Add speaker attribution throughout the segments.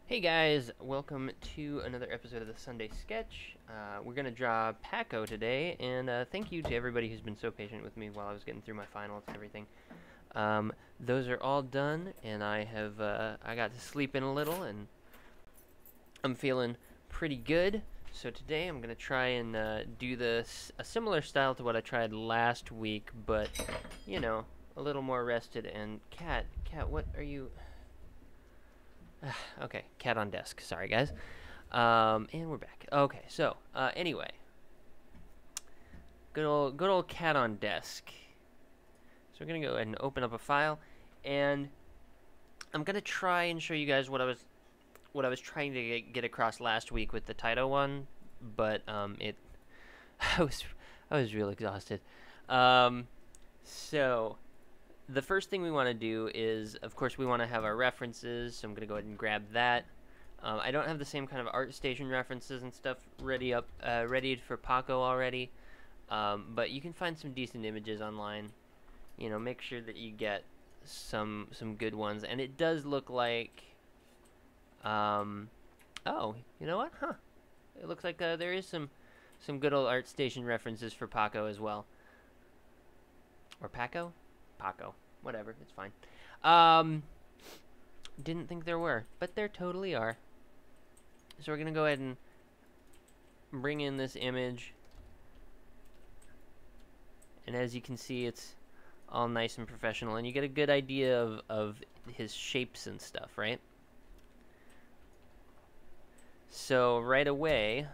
Speaker 1: Hey guys, welcome to another episode of the Sunday Sketch. We're going to draw Pakko today, and thank you to everybody who's been so patient with me while I was getting through my finals and everything. Those are all done, and I got to sleep in a little, and I'm feeling pretty good. So today I'm going to try and do a similar style to what I tried last week, but, you know, a little more rested. And Cat, what are you... Okay, cat on desk. Sorry, guys. And we're back. Okay, so anyway, good old cat on desk. So we're gonna go ahead and open up a file, and I'm gonna try and show you guys what I was trying to get across last week with the Taito one, but it I was real exhausted. So the first thing we want to do is, of course, we want to have our references. So I'm gonna go ahead and grab that. I don't have the same kind of ArtStation references and stuff ready for Pakko already, but you can find some decent images online. You know, make sure that you get some good ones, and it does look like, oh, you know what? Huh? It looks like there is some good old ArtStation references for Pakko as well, or Pakko, whatever. It's fine. Didn't think there were, but there totally are. So we're going to go ahead and bring in this image. And as you can see, it's all nice and professional. And you get a good idea of his shapes and stuff, right? So right away,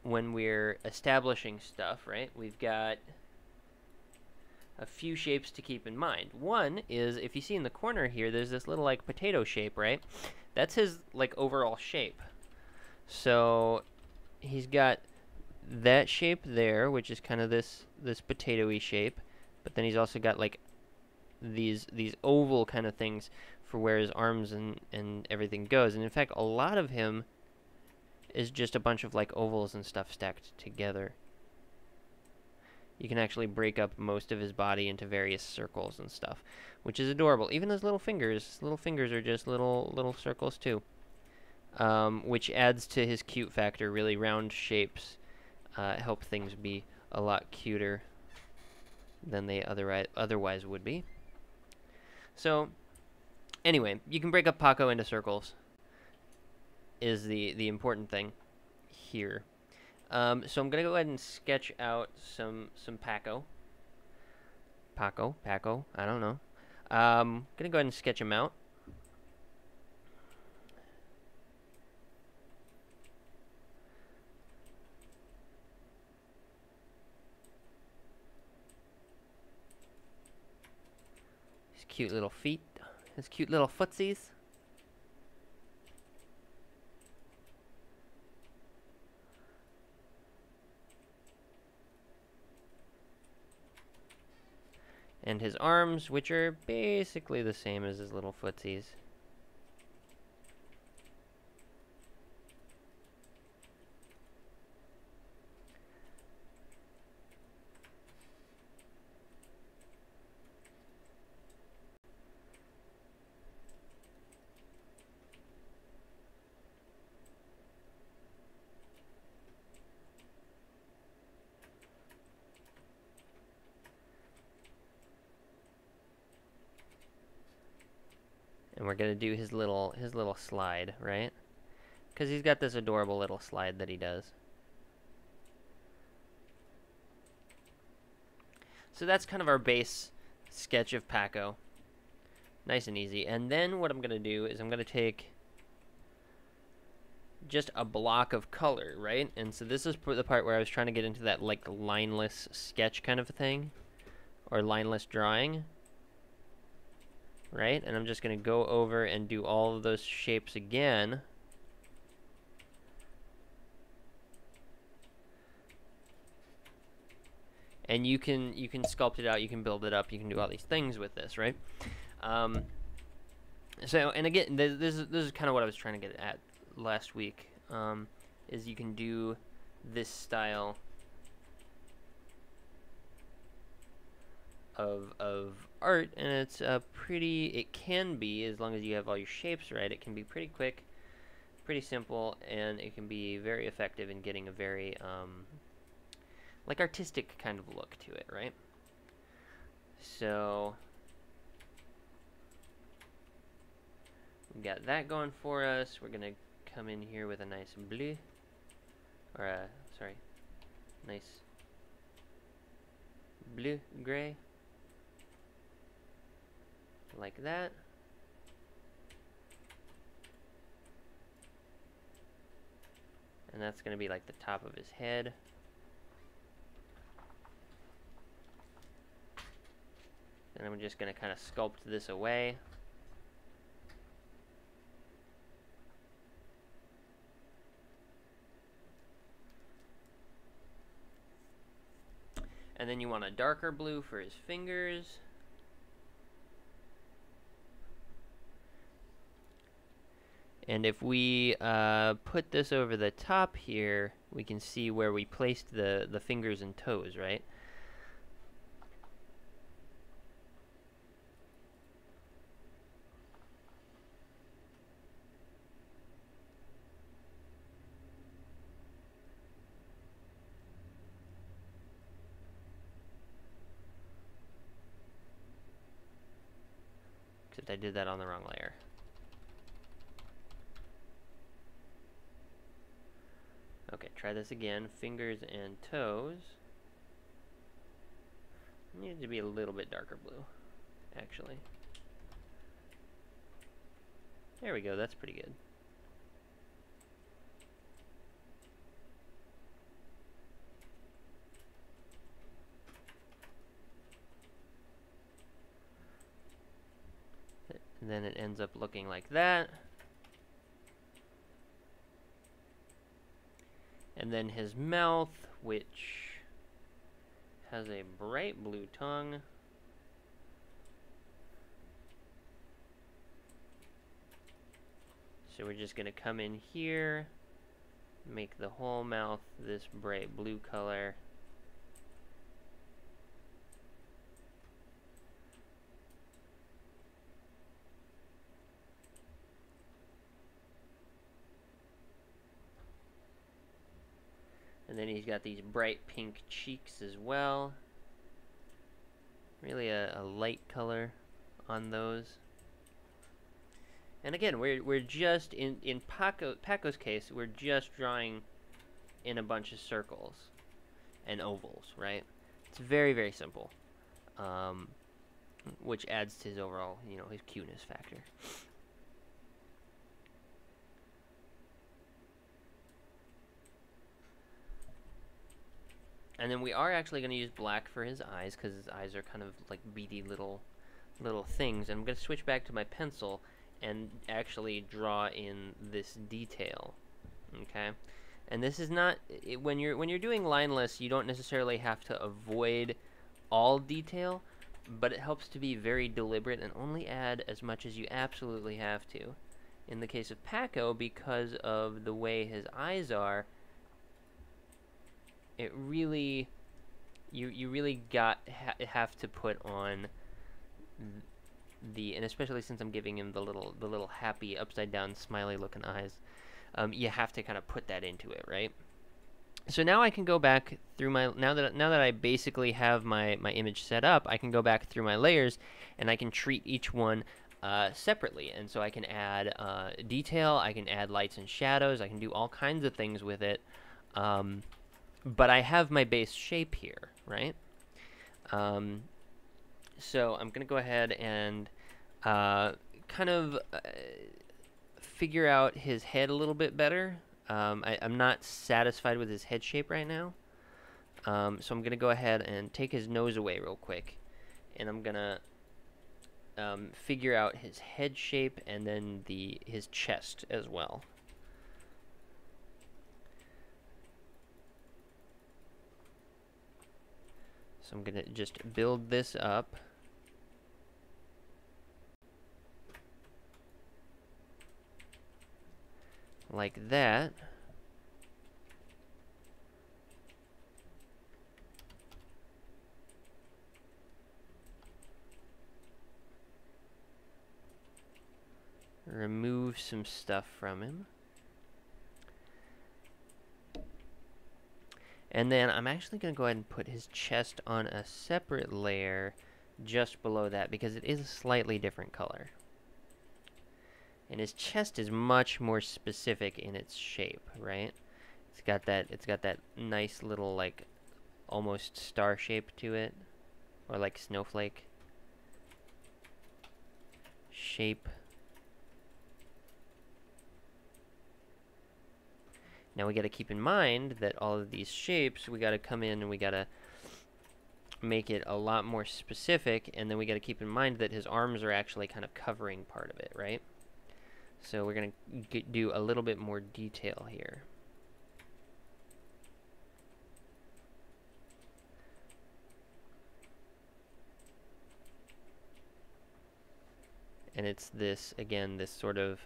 Speaker 1: when we're establishing stuff, right, we've got a few shapes to keep in mind. One is, if you see in the corner here, there's this little like potato shape, right? That's his like overall shape. So he's got that shape there, which is kind of this potato-y shape, but then he's also got like these oval kind of things for where his arms and everything goes. And in fact, a lot of him is just a bunch of like ovals and stuff stacked together. You can actually break up most of his body into various circles and stuff, which is adorable. Even his little fingers are just little circles too, which adds to his cute factor. Really, round shapes help things be a lot cuter than they otherwise would be. So, anyway, you can break up Pakko into circles, is the important thing here. So I'm gonna go ahead and sketch out some Pakko. I don't know. Gonna go ahead and sketch him out. His cute little feet, his cute little footsies. And his arms, which are basically the same as his little footsies. And we're gonna do his little slide, right? Because he's got this adorable little slide that he does. So that's kind of our base sketch of Pakko. Nice and easy. And then what I'm gonna do is I'm gonna take just a block of color, right? And so this is the part where I was trying to get into that like lineless sketch kind of thing, or lineless drawing. Right? And I'm just going to go over and do all of those shapes again. And you can sculpt it out, you can build it up, you can do all these things with this, right? So, and again, this is kind of what I was trying to get at last week, is you can do this style of art, and it's it can be, as long as you have all your shapes right, it can be pretty quick, pretty simple, and it can be very effective in getting a very like artistic kind of look to it, right? So we got that going for us. We're gonna come in here with a nice blue, or sorry, nice blue gray, like that. And that's gonna be like the top of his head. And I'm just gonna kind of sculpt this away. And then you want a darker blue for his fingers. And if we put this over the top here, we can see where we placed the fingers and toes, right? Except I did that on the wrong layer. Okay, try this again. Fingers and toes. Needs to be a little bit darker blue, actually. There we go, that's pretty good. And then it ends up looking like that. And then his mouth, which has a bright blue tongue. So we're just going to come in here, make the whole mouth this bright blue color. And then he's got these bright pink cheeks as well. Really a light color on those. And again, we're just in Pakko's case, we're just drawing in a bunch of circles and ovals, right? It's very, very simple, which adds to his overall, you know, his cuteness factor. And then we are actually going to use black for his eyes, because his eyes are kind of like beady little things. And I'm going to switch back to my pencil and actually draw in this detail. Okay, and this is not when you're doing lineless, you don't necessarily have to avoid all detail, but it helps to be very deliberate and only add as much as you absolutely have to. In the case of Pakko, because of the way his eyes are, it really, you really have to put on and especially since I'm giving him the little happy upside down smiley looking eyes, you have to kind of put that into it, right? So now I can go back through my now that I basically have my image set up, I can go back through my layers and I can treat each one separately. And so I can add detail, I can add lights and shadows, I can do all kinds of things with it. But I have my base shape here, right? So I'm going to go ahead and kind of figure out his head a little bit better. I'm not satisfied with his head shape right now. So I'm going to go ahead and take his nose away real quick. And I'm going to figure out his head shape and then his chest as well. So I'm going to just build this up. Like that. remove some stuff from him. And then I'm actually going to go ahead and put his chest on a separate layer just below that because it is a slightly different color. And his chest is much more specific in its shape, right? It's got that nice little like almost star shape to it, or like snowflake shape. Now we got to keep in mind that all of these shapes, we got to come in and we got to make it a lot more specific, and then we got to keep in mind that his arms are actually kind of covering part of it, right? So we're going to do a little bit more detail here. And it's this, again, this sort of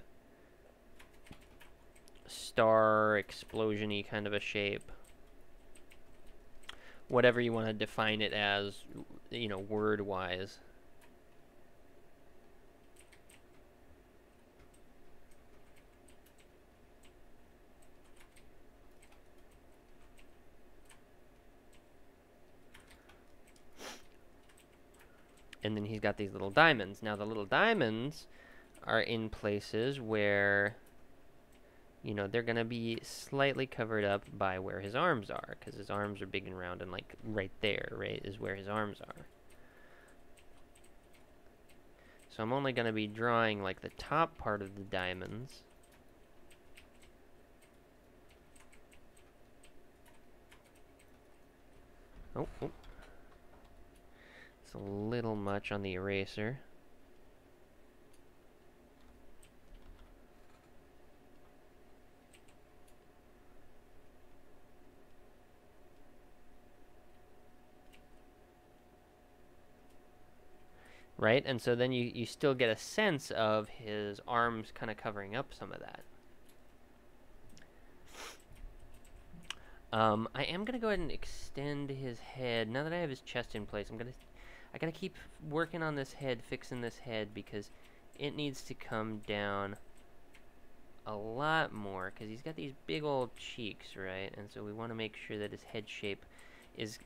Speaker 1: star explosion-y kind of a shape. Whatever you want to define it as, you know, word-wise. And then he's got these little diamonds. Now the little diamonds are in places where, you know, they're going to be slightly covered up by where his arms are, because his arms are big and round, and like right there, right, is where his arms are. So I'm only going to be drawing like the top part of the diamonds. Oh. It's a little much on the eraser. Right? And so then you still get a sense of his arms kind of covering up some of that. I am going to go ahead and extend his head. Now that I have his chest in place, I gotta keep working on this head, fixing this head, because it needs to come down a lot more, because he's got these big old cheeks, right? And so we want to make sure that his head shape is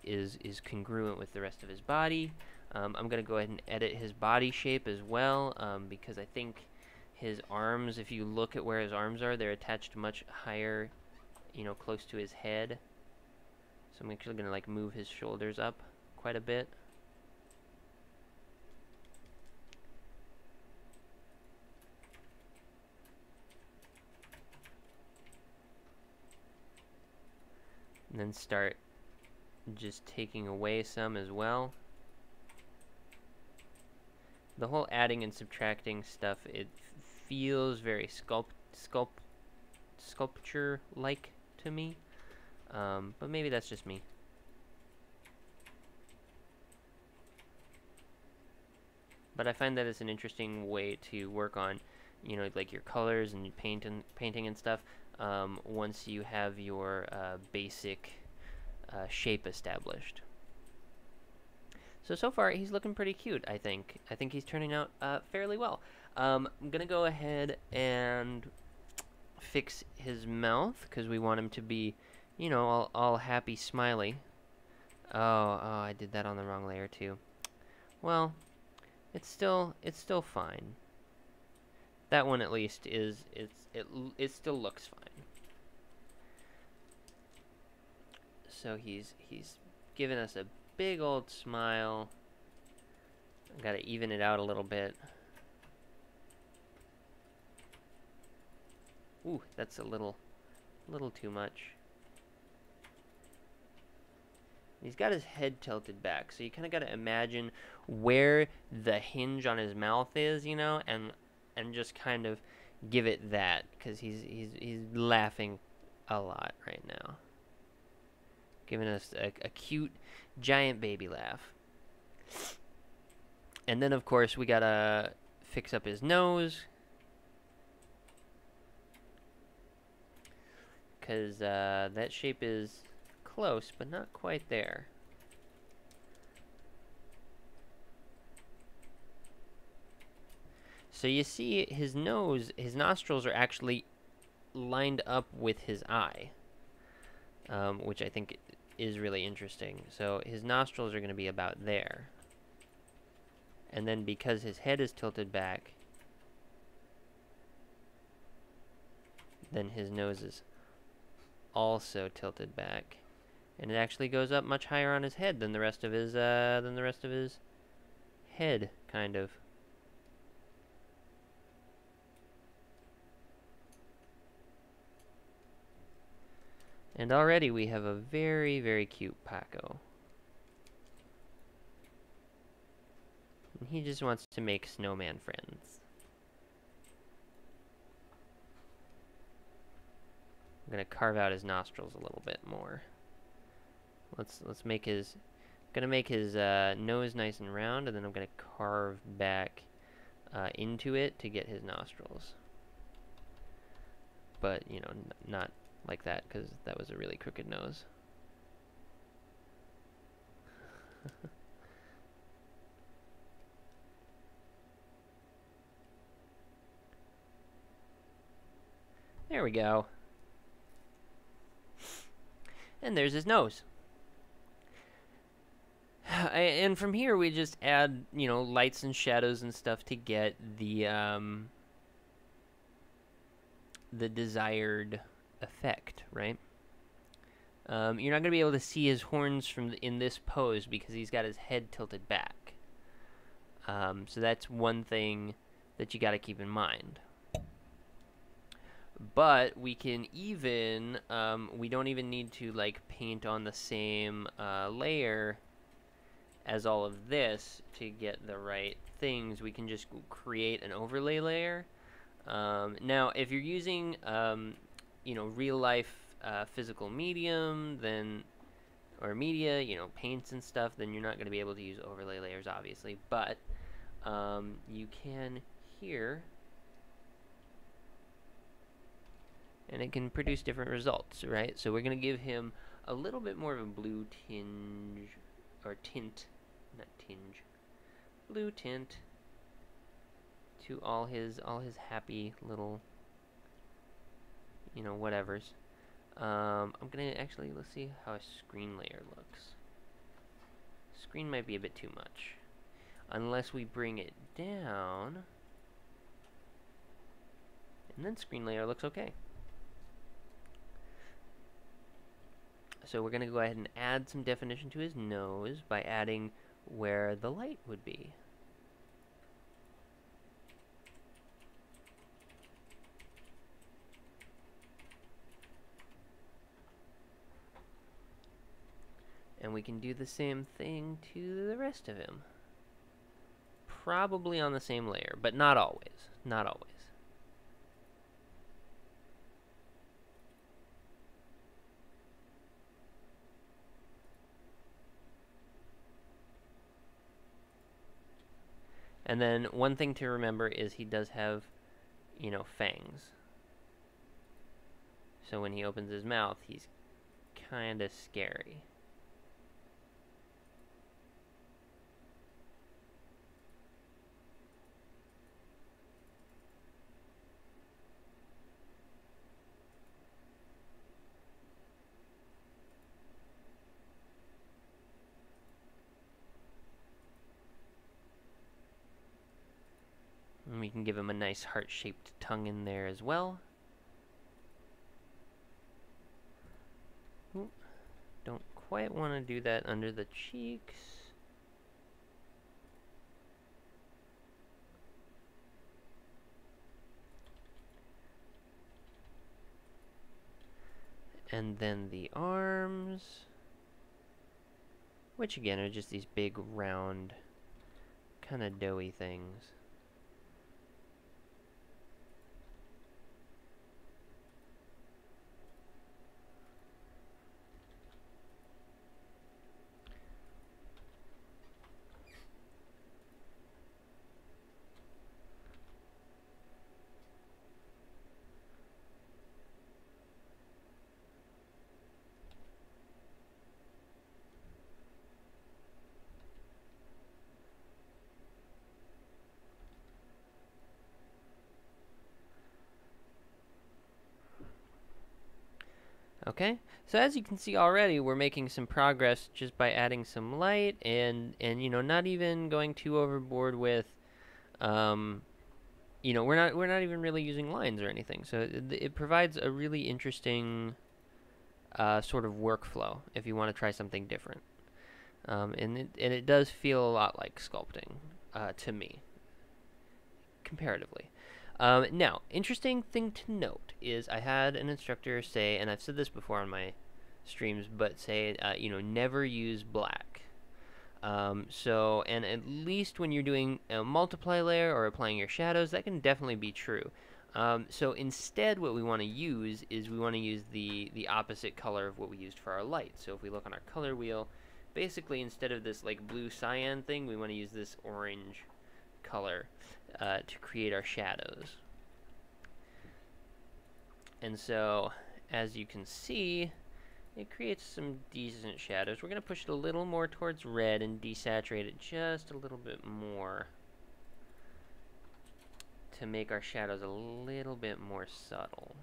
Speaker 1: congruent with the rest of his body. I'm going to go ahead and edit his body shape as well, because I think his arms, if you look at where his arms are, they're attached much higher, you know, close to his head. So I'm actually going to like move his shoulders up quite a bit. And then start just taking away some as well. The whole adding and subtracting stuff, it feels very sculpture-like to me. But maybe that's just me. But I find that it's an interesting way to work on, you know, like your colors and painting and stuff. Once you have your basic shape established. So far, he's looking pretty cute, I think. I think he's turning out fairly well. I'm going to go ahead and fix his mouth, because we want him to be, you know, all happy, smiley. Oh, I did that on the wrong layer, too. Well, it's still fine. That one, at least, it still looks fine. So he's giving us a big old smile. I've got to even it out a little bit. Ooh, that's a little too much. He's got his head tilted back, so you kind of got to imagine where the hinge on his mouth is, you know, and just kind of give it that, because he's laughing a lot right now, giving us a cute giant baby laugh. And then of course we gotta fix up his nose, because that shape is close but not quite there. So you see his nose, his nostrils are actually lined up with his eye, which I think is really interesting. So his nostrils are going to be about there. And then because his head is tilted back, then his nose is also tilted back. And it actually goes up much higher on his head than the rest of his head, kind of. And already we have a very, very cute Pakko. And he just wants to make snowman friends. I'm gonna carve out his nostrils a little bit more. Let's make his nose nice and round, and then I'm gonna carve back into it to get his nostrils. But you know, not like that, because that was a really crooked nose. There we go. And there's his nose. And from here we just add, you know, lights and shadows and stuff to get the desired effect, right? You're not going to be able to see his horns in this pose because he's got his head tilted back. So that's one thing that you got to keep in mind. But we can even, we don't even need to like paint on the same layer as all of this to get the right things. We can just create an overlay layer. Now, if you're using, you know, real life physical medium, then, or media, you know, paints and stuff, then you're not going to be able to use overlay layers, obviously. But you can here, and it can produce different results, right? So we're going to give him a little bit more of a blue tinge, or tint, not tinge, blue tint to all his happy little, you know, whatevers. I'm gonna actually, let's see how a screen layer looks. Screen might be a bit too much, unless we bring it down, and then screen layer looks okay. So we're gonna go ahead and add some definition to his nose by adding where the light would be. And we can do the same thing to the rest of him. Probably on the same layer, but not always. Not always. And then one thing to remember is he does have, you know, fangs. So when he opens his mouth, he's kind of scary. And we can give him a nice heart-shaped tongue in there as well. Ooh, don't quite want to do that under the cheeks. And then the arms, which again are just these big round kind of doughy things. Okay, so as you can see already, we're making some progress just by adding some light and you know, not even going too overboard with, um, you know, we're not even really using lines or anything. So it provides a really interesting sort of workflow if you want to try something different. And it does feel a lot like sculpting to me, comparatively. Now, interesting thing to note is I had an instructor say, and I've said this before on my streams, but say, you know, never use black. And at least when you're doing a multiply layer or applying your shadows, that can definitely be true. So instead, what we want to use is we want to use the opposite color of what we used for our light. So if we look on our color wheel, basically instead of this like blue cyan thing, we want to use this orange color to create our shadows. And so, as you can see, it creates some decent shadows. We're going to push it a little more towards red and desaturate it just a little bit more to make our shadows a little bit more subtle.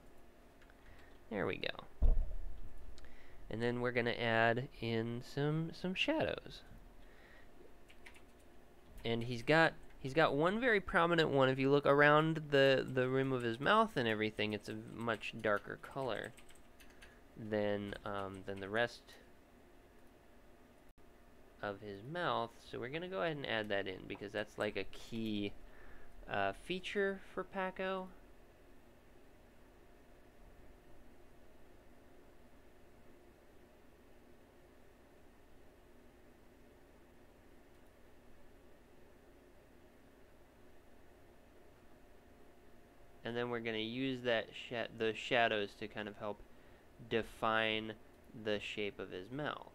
Speaker 1: There we go. And then we're going to add in some shadows. And he's got one very prominent one. If you look around the rim of his mouth and everything, it's a much darker color than the rest of his mouth. So we're gonna go ahead and add that in because that's like a key feature for Pakko. And then we're going to use that those shadows to kind of help define the shape of his mouth.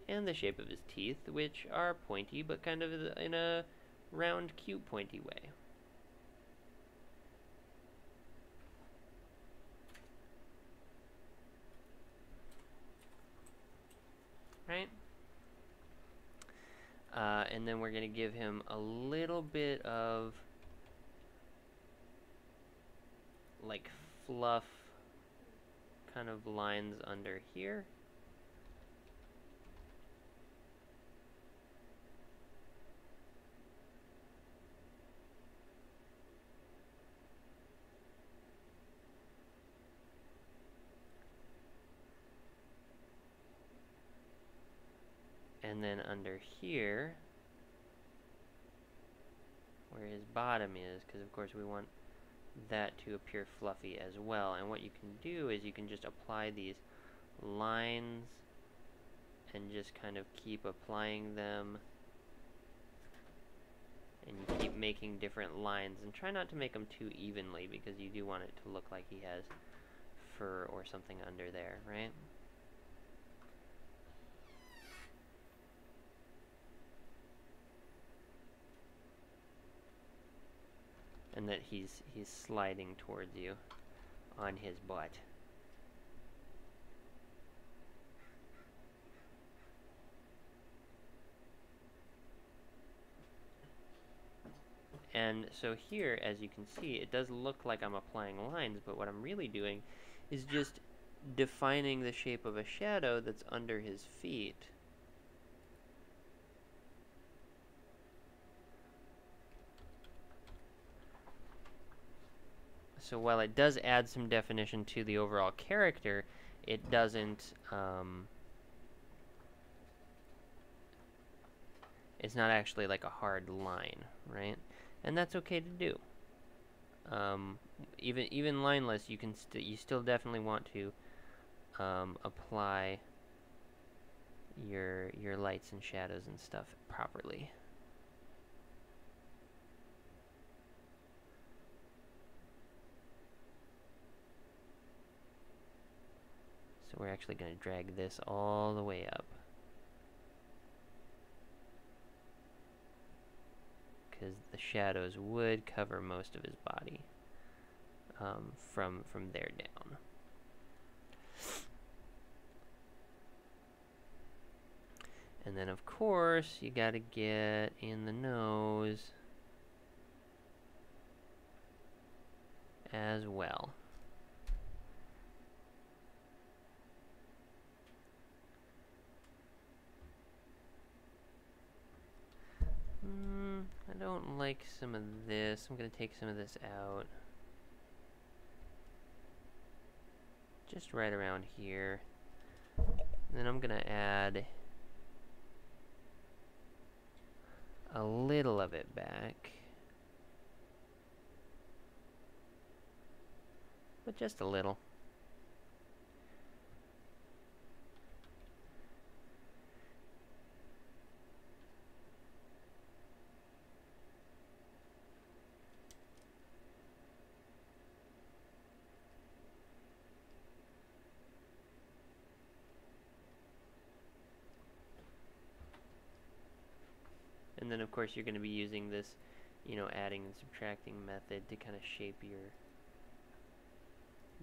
Speaker 1: And the shape of his teeth, which are pointy, but kind of in a round, cute, pointy way. Right? And then we're going to give him a little bit of like fluff kind of lines under here. And then under here, where his bottom is, because of course we want that to appear fluffy as well. And what you can do is you can just apply these lines and just kind of keep applying them. And you keep making different lines. And try not to make them too evenly because you do want it to look like he has fur or something under there, right? And that he's sliding towards you on his butt. And so here, as you can see, it does look like I'm applying lines, but what I'm really doing is just defining the shape of a shadow that's under his feet. So while it does add some definition to the overall character, it doesn't, it's not actually like a hard line, right? And that's okay to do. Even lineless, you still definitely want to apply your lights and shadows and stuff properly. So we're actually going to drag this all the way up, because the shadows would cover most of his body from there down. course, you gotta get in the nose as well. I don't like some of this. I'm gonna take some of this out. Just right around here. And then I'm gonna add a little of it back. But just a little. And then of course you're going to be using this, you know, adding and subtracting method to kind of shape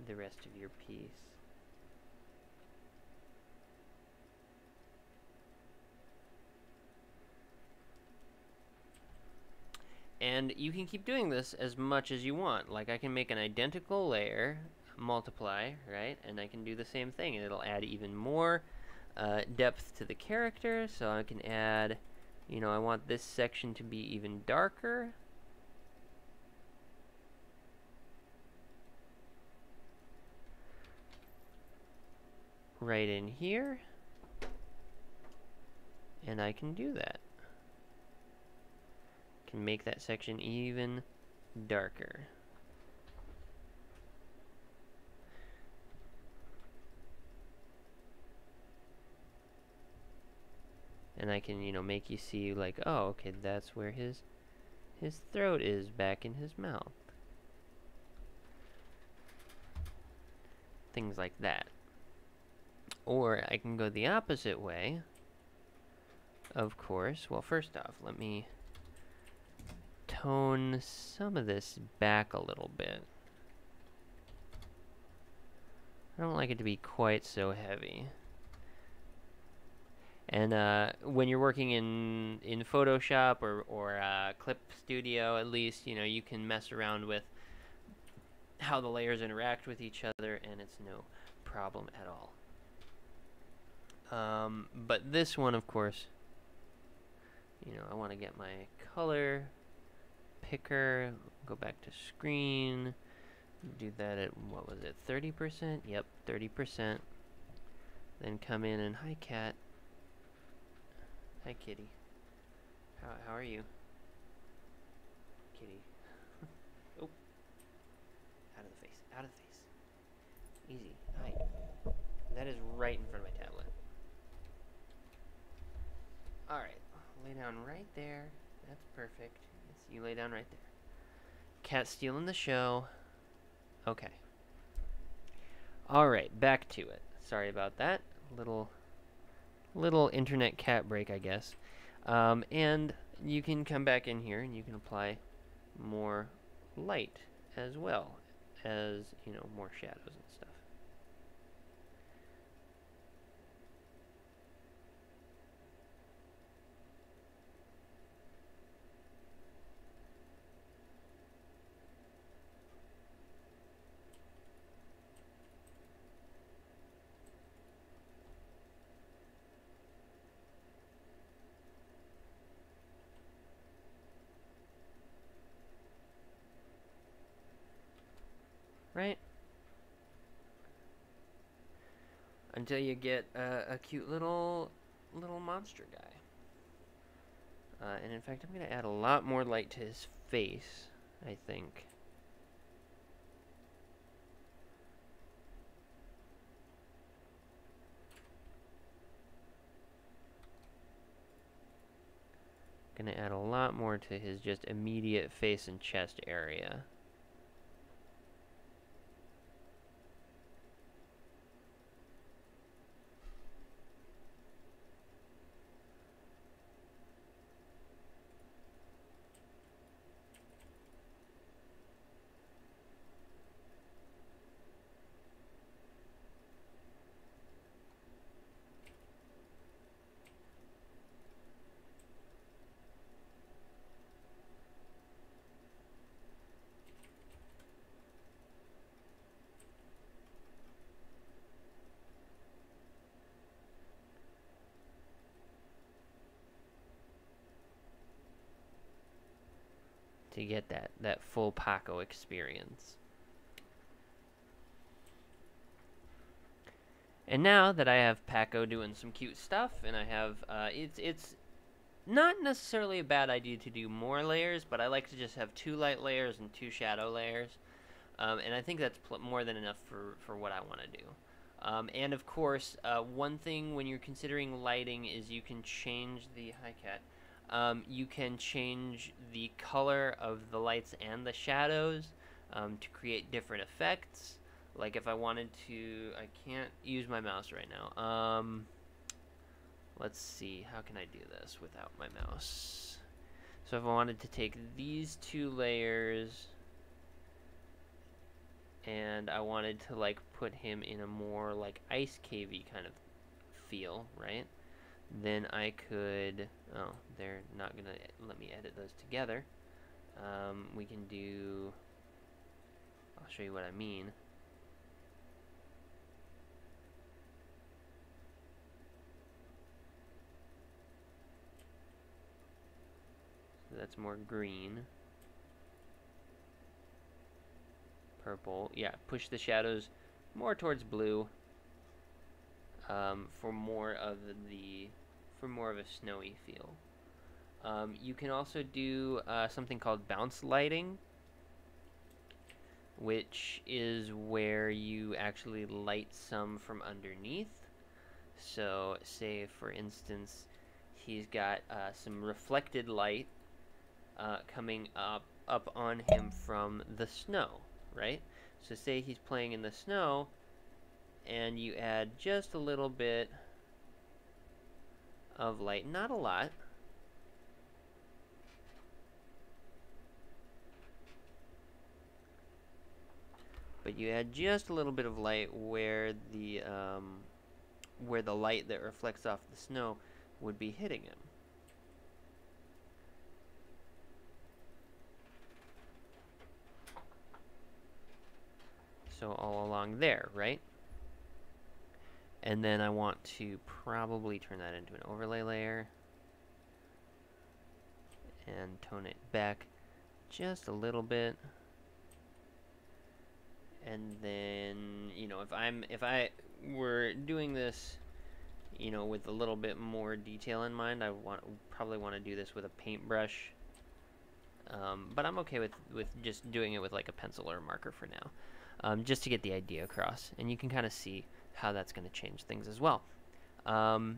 Speaker 1: the rest of your piece. And you can keep doing this as much as you want. Like I can make an identical layer, multiply, right? And I can do the same thing, and it'll add even more depth to the character. So I can add, you know, I want this section to be even darker. Right in here. And I can do that. Can make that section even darker. And I can, you know, make you see like, oh, okay, that's where his throat is back in his mouth. Things like that. Or I can go the opposite way. Of course. Well, first off, let me tone some of this back a little bit. I don't like it to be quite so heavy. And when you're working in Photoshop or Clip Studio, at least, you know, you can mess around with how the layers interact with each other, and it's no problem at all. But this one, of course, you know, I want to get my color picker, go back to screen, do that at, what was it, 30%? Yep, 30%. Then come in and, hi cat. Hi kitty. How are you? Kitty. Oh. Out of the face, out of the face. Easy, hi. That is right in front of my tablet. Alright, lay down right there. That's perfect. Yes, you lay down right there. Cat stealing the show. Okay. Alright, back to it. Sorry about that. Little internet cat break, I guess. And you can come back in here and you can apply more light as well as, you know, more shadows and stuff. Right? Until you get a cute little monster guy. And in fact, I'm going to add a lot more light to his face, I think. Going to add a lot more to his just immediate face and chest area. to get that full Pakko experience. And now that I have Pakko doing some cute stuff, and I have, it's not necessarily a bad idea to do more layers, but I like to just have 2 light layers and 2 shadow layers. And I think that's more than enough for what I want to do. And of course, one thing when you're considering lighting is you can change the, hi cat, you can change the color of the lights and the shadows to create different effects. Like if I wanted to, I can't use my mouse right now. Let's see, how can I do this without my mouse? So if I wanted to take these 2 layers and I wanted to like put him in a more like ice cavey kind of feel, right? Then I could, oh, they're not gonna let me edit those together. We can do, I'll show you what I mean. So that's more green. Purple. Yeah, push the shadows more towards blue for more of a snowy feel. You can also do something called bounce lighting, which is where you actually light some from underneath. So say for instance he's got some reflected light coming up on him from the snow, right? So say he's playing in the snow and you add just a little bit of light, not a lot. But you add just a little bit of light where the light that reflects off the snow would be hitting him. So all along there, right? And then I want to probably turn that into an overlay layer and tone it back just a little bit. And then, you know, if I were doing this, you know, with a little bit more detail in mind, I probably want to do this with a paintbrush. But I'm okay with just doing it with like a pencil or a marker for now, just to get the idea across. And you can kind of see how that's going to change things as well. So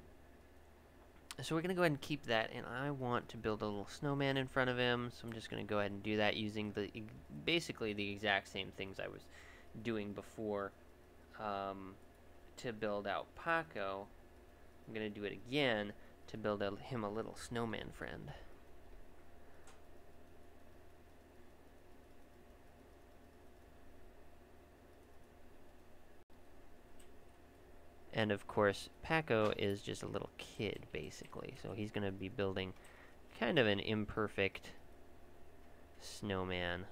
Speaker 1: we're going to go ahead and keep that, and I want to build a little snowman in front of him, so I'm just going to go ahead and do that using basically the exact same things I was doing before to build out Pakko. I'm going to do it again to build him a little snowman friend. And of course, Pakko is just a little kid, basically. So he's going to be building kind of an imperfect snowman.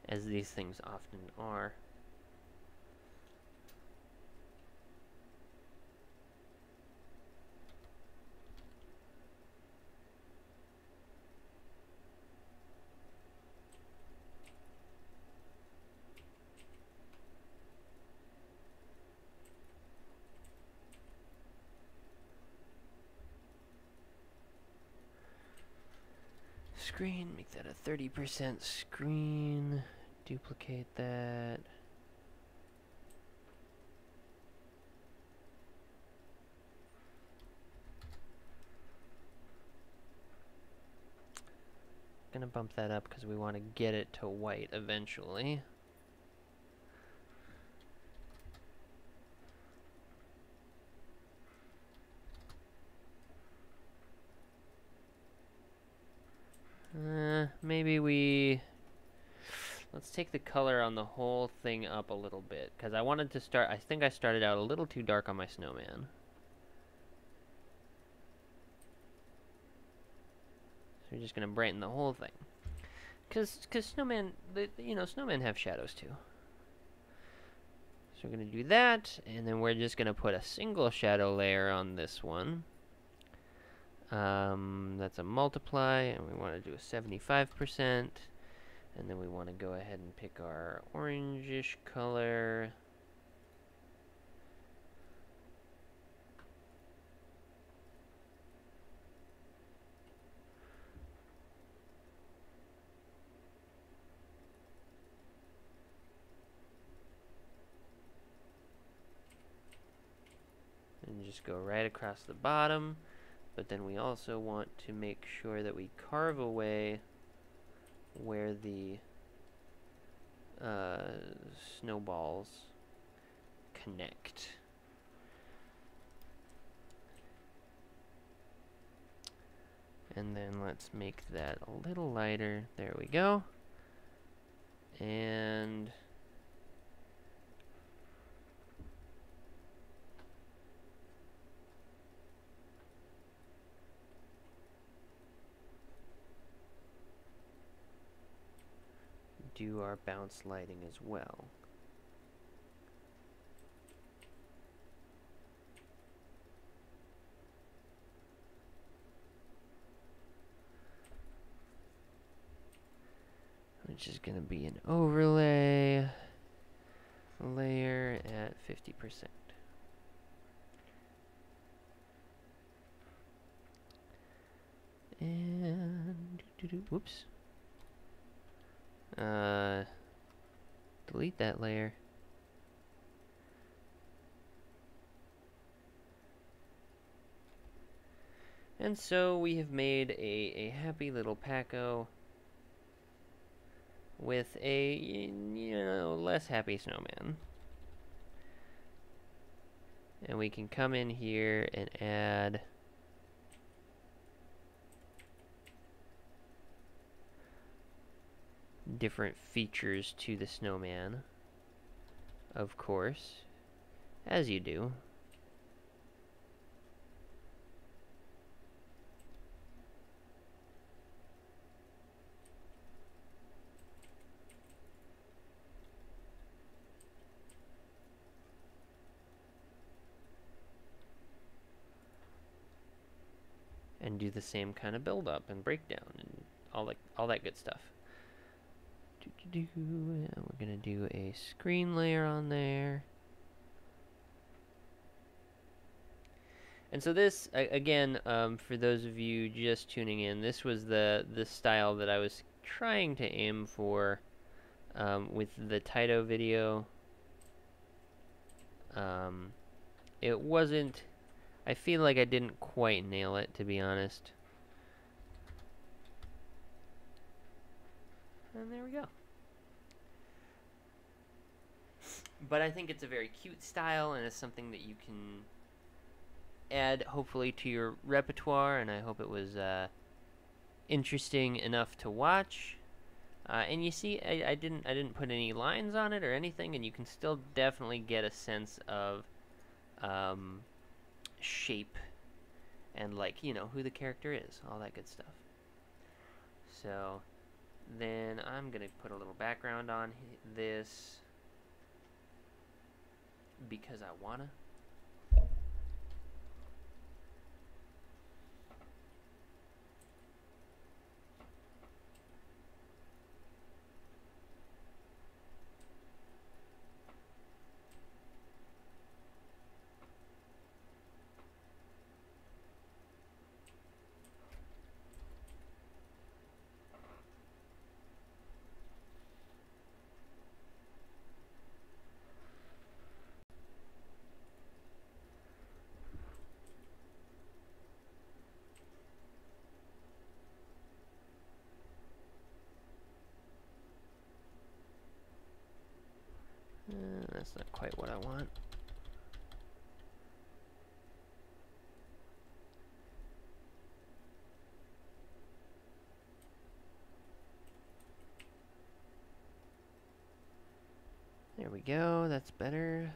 Speaker 1: As these things often are. Screen, make that a 30% screen, duplicate that. Gonna bump that up because we want to get it to white eventually. Maybe let's take the color on the whole thing up a little bit, because I wanted to start, I think I started out a little too dark on my snowman. So we're just going to brighten the whole thing. Cause snowmen, snowmen have shadows too. So we're gonna do that, and then we're just gonna put a single shadow layer on this one. That's a multiply, and we want to do a 75%. And then we want to go ahead and pick our orangish color. And just go right across the bottom. But then we also want to make sure that we carve away where the snowballs connect. And then let's make that a little lighter. There we go. And do our bounce lighting as well. Which is going to be an overlay layer at 50%. And whoops. Delete that layer. And so we have made a happy little Pakko with a, less happy snowman. And we can come in here and add different features to the snowman, of course, as you do. And do the same kind of build up and breakdown and all that good stuff. And we're gonna do a screen layer on there. And so this, again, for those of you just tuning in, this was the style that I was trying to aim for with the Taito video. It wasn't, I feel like I didn't quite nail it, to be honest. And there we go. But I think it's a very cute style, and it's something that you can add, hopefully, to your repertoire, and I hope it was interesting enough to watch. And you see, I didn't put any lines on it or anything, and you can still definitely get a sense of shape and, like, who the character is, all that good stuff. So then I'm gonna put a little background on this because I wanna. That's not quite what I want. There we go, that's better.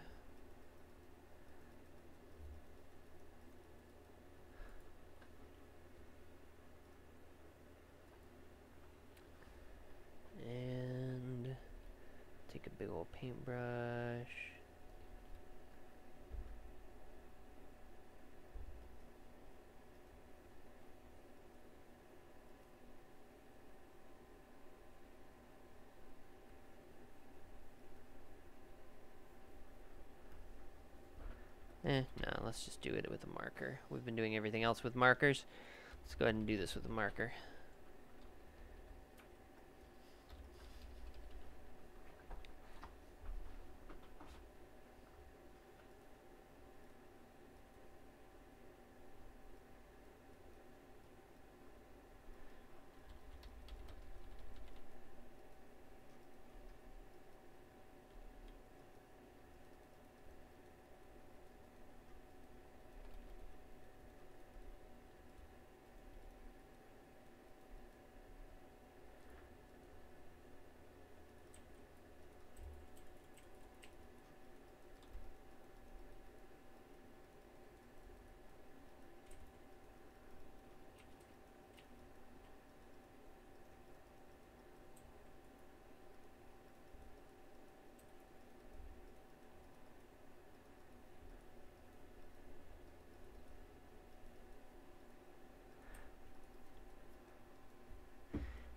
Speaker 1: paintbrush. No, let's just do it with a marker. We've been doing everything else with markers. Let's go ahead and do this with a marker.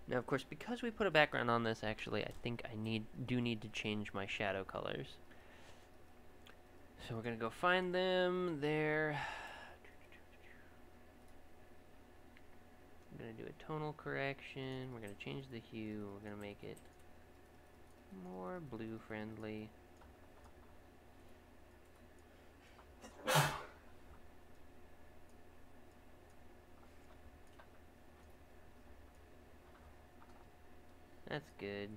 Speaker 1: Now, of course, because we put a background on this, actually, I think I do need to change my shadow colors. So we're going to go find them there. I'm going to do a tonal correction. We're going to change the hue. We're going to make it more blue friendly. That's good.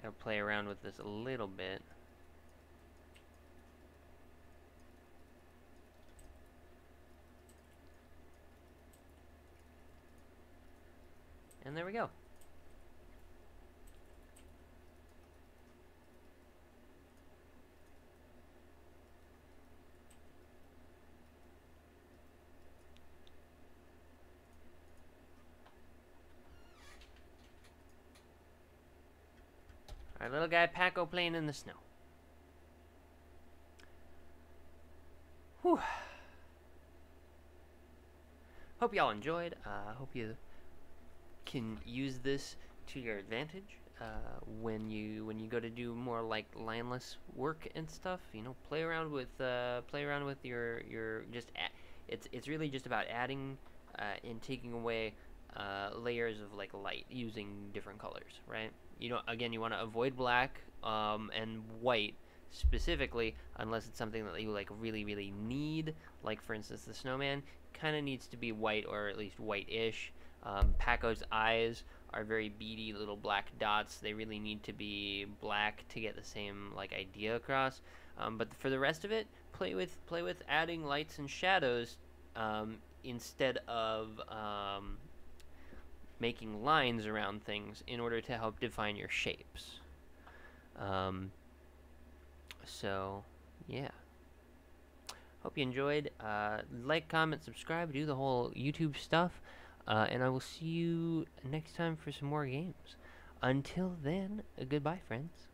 Speaker 1: Gotta play around with this a little bit. And there we go. Our little guy Pakko playing in the snow. Whew. Hope y'all enjoyed. Hope you can use this to your advantage when you go to do more like lineless work and stuff. You know, play around with your just. It's really just about adding and taking away layers of like light using different colors, right? You know, again, you want to avoid black and white specifically, unless it's something that you like really need. Like for instance, the snowman kind of needs to be white or at least white-ish. Pakko's eyes are very beady little black dots. They really need to be black to get the same like idea across. But for the rest of it, play with adding lights and shadows instead of making lines around things in order to help define your shapes. So, yeah. Hope you enjoyed. Like, comment, subscribe, do the whole YouTube stuff. And I will see you next time for some more games. Until then, goodbye, friends.